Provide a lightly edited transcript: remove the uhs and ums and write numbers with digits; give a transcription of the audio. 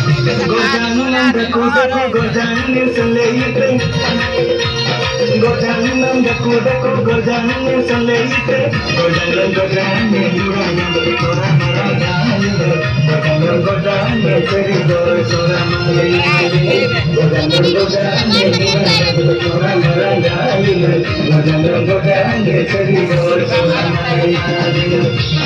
Gojananda kudako gojanne saleite Gojananda kudako gojanne saleite Gojanne durana sora maragale Gojanne seri dor sora maragale Gojanne durana sora maragale Gojanne seri dor sora maragale